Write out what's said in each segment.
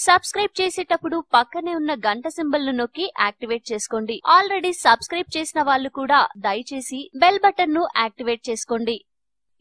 Subscribe చేసేటప్పుడు పక్కనే ఉన్న గంట సింబల్ ను నొక్కి యాక్టివేట్ చేసుకోండి. ఆల్రెడీ సబ్స్క్రైబ్ చేసిన వాళ్ళు కూడా దయచేసి బెల్ బటన్ ను యాక్టివేట్ చేసుకోండి.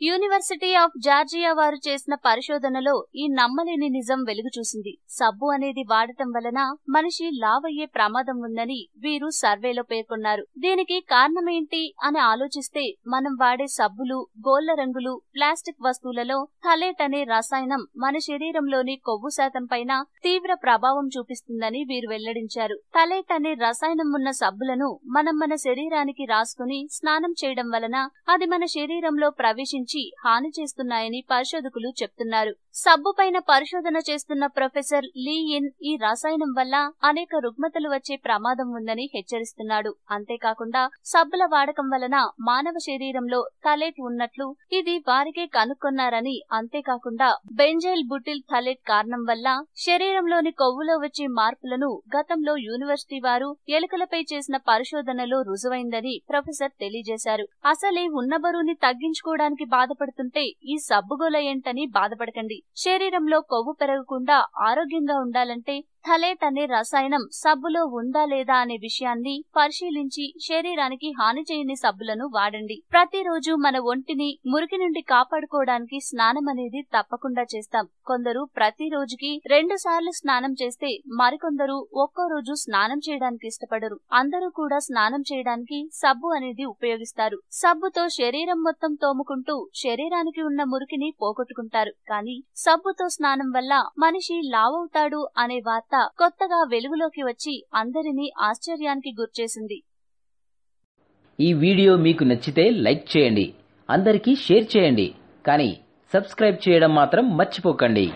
యూనివర్సిటీ ఆఫ్ జార్జియా వారు చేసిన పరిశోధనలో ఈ నమ్మలేని నిజం వెలుగు చూసింది. సబ్బు అనేది వాడటం వలన మనిషి లావయ్యే ప్రమాదం ఉందని వీరు సర్వేలో పేర్కొన్నారు. దీనికి కారణమేంటి అని ఆలోచిస్తే మనం వాడే సబ్బులు, గోళ్ల రంగులు, ప్లాస్టిక్ వస్తువులలో థలేట్ అనే రసాయనం మన శరీరంలోని కొవ్వు శాతం పైన తీవ్ర ప్రభావం చూపిస్తుందని వీరు వెల్లడించారు. థలేట్ అనే రసాయనం ఉన్న సబ్బులను మనం మన శరీరానికి రాసుకుని స్నానం చేయడం వలన అది మన శరీరంలో ప్రవేశించి హాని చేస్తున్నాయని పరిశోధకులు చెప్తున్నారు. సబ్బు పైన పరిశోధన చేస్తున్న ప్రొఫెసర్ లీ ఇన్ ఈ రసాయనం వల్ల అనేక రుగ్మతలు వచ్చే ప్రమాదం ఉందని హెచ్చరిస్తున్నాడు. అంతేకాకుండా సబ్బుల వాడకం వలన మానవ శరీరంలో థలేట్ ఉన్నట్లు ఇది వారికే కనుక్కున్నారని, అంతేకాకుండా బెంజైల్ బుటిల్ థలేట్ కారణం వల్ల శరీరంలోని కొవ్వులో వచ్చే మార్పులను గతంలో యూనివర్సిటీ వారు ఎలుకలపై చేసిన పరిశోధనలో రుజువైందని ప్రొఫెసర్ తెలియజేశారు. అసలే ఉన్న బరువుని తగ్గించుకోవడానికి బాధపడుతుంటే ఈ సబ్బుగోల ఏంటని బాధపడకండి. శరీరంలో కొవ్వు పెరగకుండా ఆరోగ్యంగా ఉండాలంటే థలేట్ అనే రసాయనం సబ్బులో ఉందా లేదా అనే విషయాన్ని పరిశీలించి శరీరానికి హాని చేయని సబ్బులను వాడండి. ప్రతిరోజు మన ఒంటిని మురికి నుండి కాపాడుకోవడానికి స్నానం అనేది తప్పకుండా చేస్తాం. కొందరు ప్రతి రోజుకి 2 సార్లు స్నానం చేస్తే మరికొందరు ఒక్కో రోజు స్నానం చేయడానికి ఇష్టపడరు. అందరూ కూడా స్నానం చేయడానికి సబ్బు అనేది ఉపయోగిస్తారు. సబ్బుతో శరీరం మొత్తం తోముకుంటూ శరీరానికి ఉన్న మురికిని పోగొట్టుకుంటారు. కానీ సబ్బుతో స్నానం వల్ల మనిషి లావవుతాడు అనే వార్త కొత్తగా వెలుగులోకి వచ్చి అందరినీ ఆశ్చర్యానికి గుర్చేసింది. ఈ వీడియో మీకు నచ్చితే లైక్ చేయండి, అందరికీ షేర్ చేయండి, కానీ సబ్స్క్రైబ్ చేయడం మాత్రం మర్చిపోకండి.